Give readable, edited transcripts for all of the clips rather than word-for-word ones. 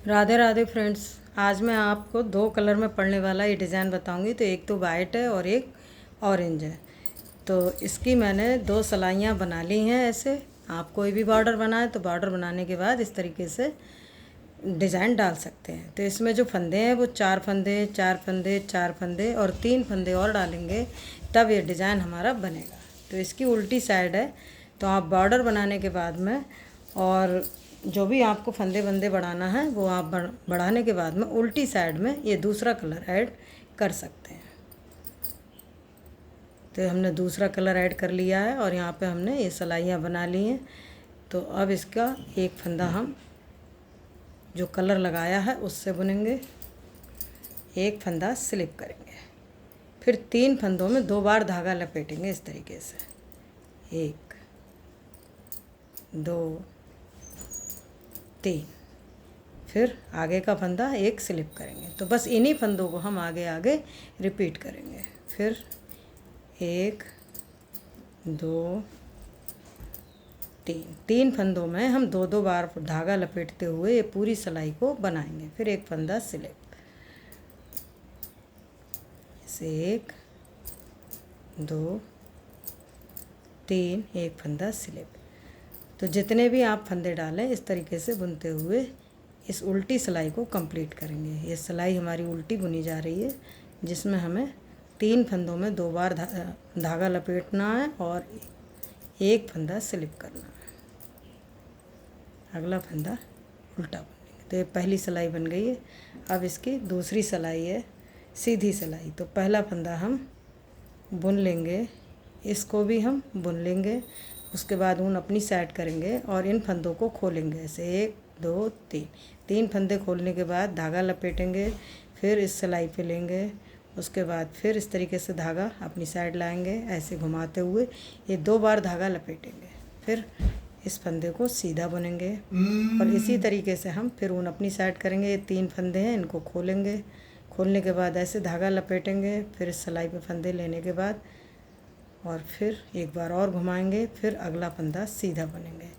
Radhe Radhe friends. आज मैं आपको दो कलर में पड़ने वाला ये डिज़ाइन बताऊंगी। तो एक तो वाइट है और एक ऑरेंज है। तो इसकी मैंने दो सिलाइयाँ बना ली हैं। ऐसे आप कोई भी बॉर्डर बनाए तो बॉर्डर बनाने के बाद इस तरीके से डिज़ाइन डाल सकते हैं। तो इसमें जो फंदे हैं वो चार फंदे चार फंदे चार फंदे और तीन फंदे और डालेंगे, तब ये डिज़ाइन हमारा बनेगा। तो इसकी उल्टी साइड है। तो आप बॉर्डर बनाने के बाद में और जो भी आपको फंदे वंदे बढ़ाना है वो आप बढ़ाने के बाद में उल्टी साइड में ये दूसरा कलर ऐड कर सकते हैं। तो हमने दूसरा कलर ऐड कर लिया है और यहाँ पे हमने ये सिलाइयाँ बना ली हैं। तो अब इसका एक फंदा हम जो कलर लगाया है उससे बुनेंगे, एक फंदा स्लिप करेंगे, फिर तीन फंदों में दो बार धागा लपेटेंगे इस तरीके से, एक दो तीन, फिर आगे का फंदा एक स्लिप करेंगे। तो बस इन्हीं फंदों को हम आगे आगे रिपीट करेंगे। फिर एक दो तीन, तीन फंदों में हम दो दो बार धागा लपेटते हुए ये पूरी सिलाई को बनाएंगे। फिर एक फंदा स्लिप, से एक दो तीन, एक फंदा स्लिप। तो जितने भी आप फंदे डालें इस तरीके से बुनते हुए इस उल्टी सिलाई को कंप्लीट करेंगे। ये सिलाई हमारी उल्टी बुनी जा रही है, जिसमें हमें तीन फंदों में दो बार धागा लपेटना है और एक फंदा स्लिप करना है, अगला फंदा उल्टा बुनेंगे। तो ये पहली सिलाई बन गई है। अब इसकी दूसरी सिलाई है सीधी सिलाई। तो पहला फंदा हम बुन लेंगे, इसको भी हम बुन लेंगे। उसके बाद ऊन अपनी साइड करेंगे और इन फंदों को खोलेंगे ऐसे, एक दो तीन, तीन फंदे खोलने के बाद धागा लपेटेंगे, फिर इस सिलाई पे लेंगे। उसके बाद फिर इस तरीके से धागा अपनी साइड लाएंगे, ऐसे घुमाते हुए ये दो बार धागा लपेटेंगे, फिर इस फंदे को सीधा बुनेंगे और इसी तरीके से हम फिर ऊन अपनी साइड करेंगे। ये तीन फंदे हैं, इनको खोलेंगे, खोलने के बाद ऐसे धागा लपेटेंगे, फिर इस सिलाई पे फंदे लेने के बाद और फिर एक बार और घुमाएंगे, फिर अगला फंदा सीधा बुनेंगे।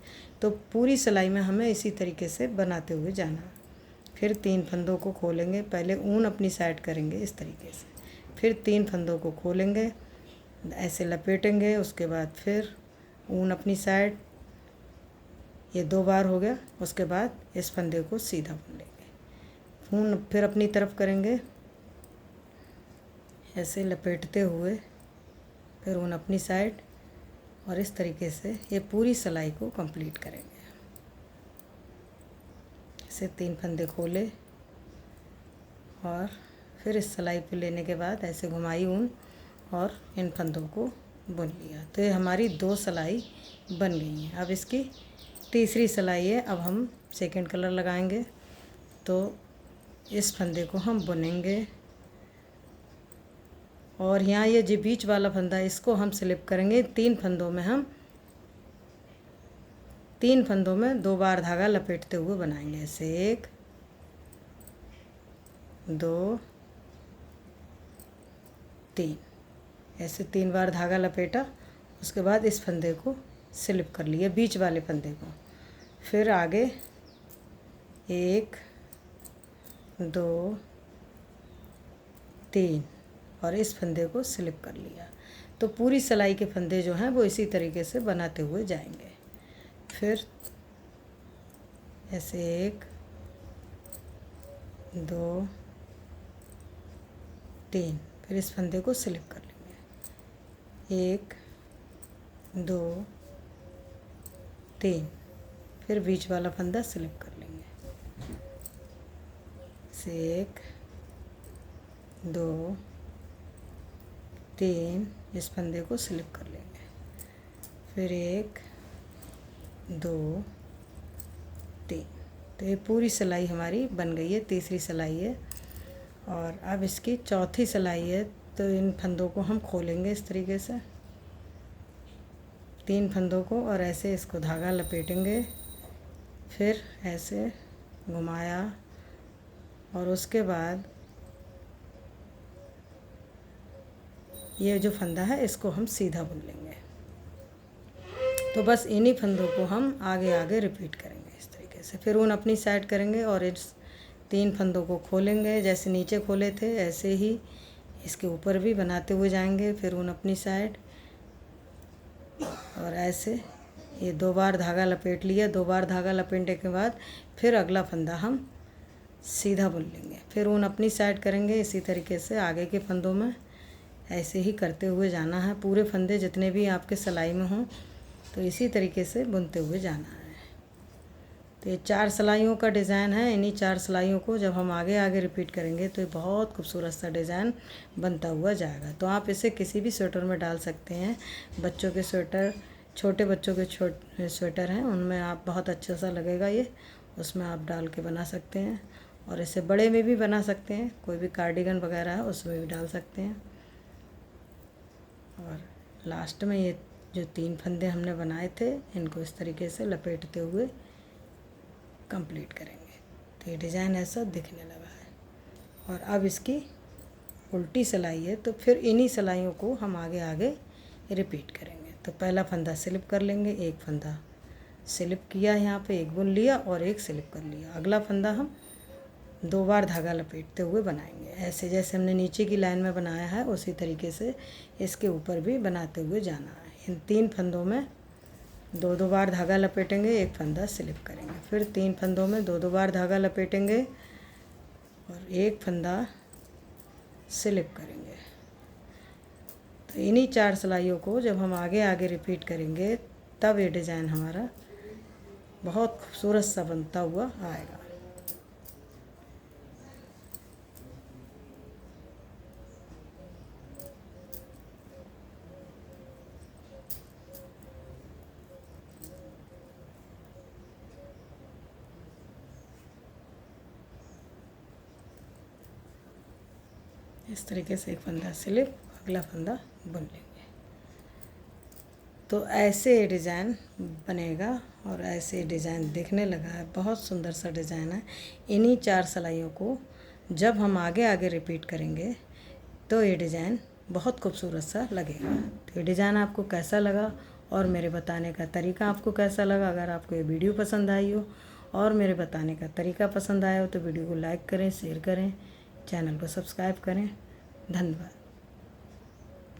तो पूरी सिलाई में हमें इसी तरीके से बनाते हुए जाना। फिर तीन फंदों को खोलेंगे, पहले ऊन अपनी साइड करेंगे इस तरीके से, फिर तीन फंदों को खोलेंगे, ऐसे लपेटेंगे। उसके बाद फिर ऊन अपनी साइड, ये दो बार हो गया। उसके बाद इस फंदे को सीधा बुन लेंगे, ऊन फिर अपनी तरफ करेंगे, ऐसे लपेटते हुए फिर ऊन अपनी साइड और इस तरीके से ये पूरी सिलाई को कंप्लीट करेंगे। ऐसे तीन फंदे खोले और फिर इस सिलाई पे लेने के बाद ऐसे घुमाई ऊन और इन फंदों को बुन लिया। तो ये हमारी दो सिलाई बन गई हैं। अब इसकी तीसरी सिलाई है। अब हम सेकंड कलर लगाएंगे। तो इस फंदे को हम बुनेंगे और यहाँ ये जो बीच वाला फंदा है इसको हम स्लिप करेंगे। तीन फंदों में दो बार धागा लपेटते हुए बनाएंगे, ऐसे एक दो तीन, ऐसे तीन बार धागा लपेटा। उसके बाद इस फंदे को स्लिप कर लिया, बीच वाले फंदे को, फिर आगे एक दो तीन और इस फंदे को स्लिप कर लिया। तो पूरी सिलाई के फंदे जो हैं वो इसी तरीके से बनाते हुए जाएंगे। फिर ऐसे एक दो तीन, फिर इस फंदे को स्लिप कर लेंगे, एक दो तीन, फिर बीच वाला फंदा स्लिप कर लेंगे, ऐसे एक दो तीन, इस फंदे को स्लिप कर लेंगे, फिर एक दो तीन। तो ये पूरी सिलाई हमारी बन गई है, तीसरी सिलाई है। और अब इसकी चौथी सिलाई है। तो इन फंदों को हम खोलेंगे इस तरीके से, तीन फंदों को, और ऐसे इसको धागा लपेटेंगे, फिर ऐसे घुमाया और उसके बाद ये जो फंदा है इसको हम सीधा बुन लेंगे। तो बस इन्हीं फंदों को हम आगे आगे रिपीट करेंगे इस तरीके से। फिर ऊन अपनी साइड करेंगे और इस 3 फंदों को खोलेंगे, जैसे नीचे खोले थे ऐसे ही इसके ऊपर भी बनाते हुए जाएंगे। फिर उन अपनी साइड और ऐसे ये 2 बार धागा लपेट लिया। 2 बार धागा लपेटने के बाद फिर अगला फंदा हम सीधा बुन लेंगे। फिर उन अपनी साइड करेंगे। इसी तरीके से आगे के फंदों में ऐसे ही करते हुए जाना है। पूरे फंदे जितने भी आपके सिलाई में हों तो इसी तरीके से बुनते हुए जाना है। तो ये 4 सिलाइयों का डिज़ाइन है। इन्हीं 4 सिलाइयों को जब हम आगे आगे रिपीट करेंगे तो ये बहुत खूबसूरत सा डिज़ाइन बनता हुआ जाएगा। तो आप इसे किसी भी स्वेटर में डाल सकते हैं। बच्चों के स्वेटर, छोटे बच्चों के स्वेटर हैं उनमें आप बहुत अच्छा सा लगेगा ये, उसमें आप डाल के बना सकते हैं। और इसे बड़े में भी बना सकते हैं, कोई भी कार्डिगन वगैरह है उसमें भी डाल सकते हैं। और लास्ट में ये जो 3 फंदे हमने बनाए थे इनको इस तरीके से लपेटते हुए कंप्लीट करेंगे। तो ये डिज़ाइन ऐसा दिखने लगा है। और अब इसकी उल्टी सिलाई है तो फिर इन्हीं सिलाइयों को हम आगे आगे रिपीट करेंगे। तो पहला फंदा स्लिप कर लेंगे, एक फंदा स्लिप किया, यहाँ पे एक बुन लिया और एक स्लिप कर लिया। अगला फंदा हम 2 बार धागा लपेटते हुए बनाएंगे। ऐसे जैसे हमने नीचे की लाइन में बनाया है उसी तरीके से इसके ऊपर भी बनाते हुए जाना है। इन 3 फंदों में 2-2 बार धागा लपेटेंगे, एक फंदा स्लिप करेंगे। फिर 3 फंदों में 2-2 बार धागा लपेटेंगे और एक फंदा स्लिप करेंगे। तो इन्हीं 4 सिलाइयों को जब हम आगे आगे रिपीट करेंगे तब ये डिज़ाइन हमारा बहुत खूबसूरत सा बनता हुआ आएगा। इस तरीके से एक फंदा स्लिप, अगला फंदा बुन लेंगे। तो ऐसे डिज़ाइन बनेगा और ऐसे डिज़ाइन दिखने लगा है। बहुत सुंदर सा डिज़ाइन है। इन्हीं 4 सिलाइयों को जब हम आगे आगे रिपीट करेंगे तो ये डिज़ाइन बहुत खूबसूरत सा लगेगा। तो ये डिज़ाइन आपको कैसा लगा और मेरे बताने का तरीका आपको कैसा लगा? अगर आपको ये वीडियो पसंद आई हो और मेरे बताने का तरीका पसंद आया हो तो वीडियो को लाइक करें, शेयर करें, चैनल को सब्सक्राइब करें। धन्यवाद।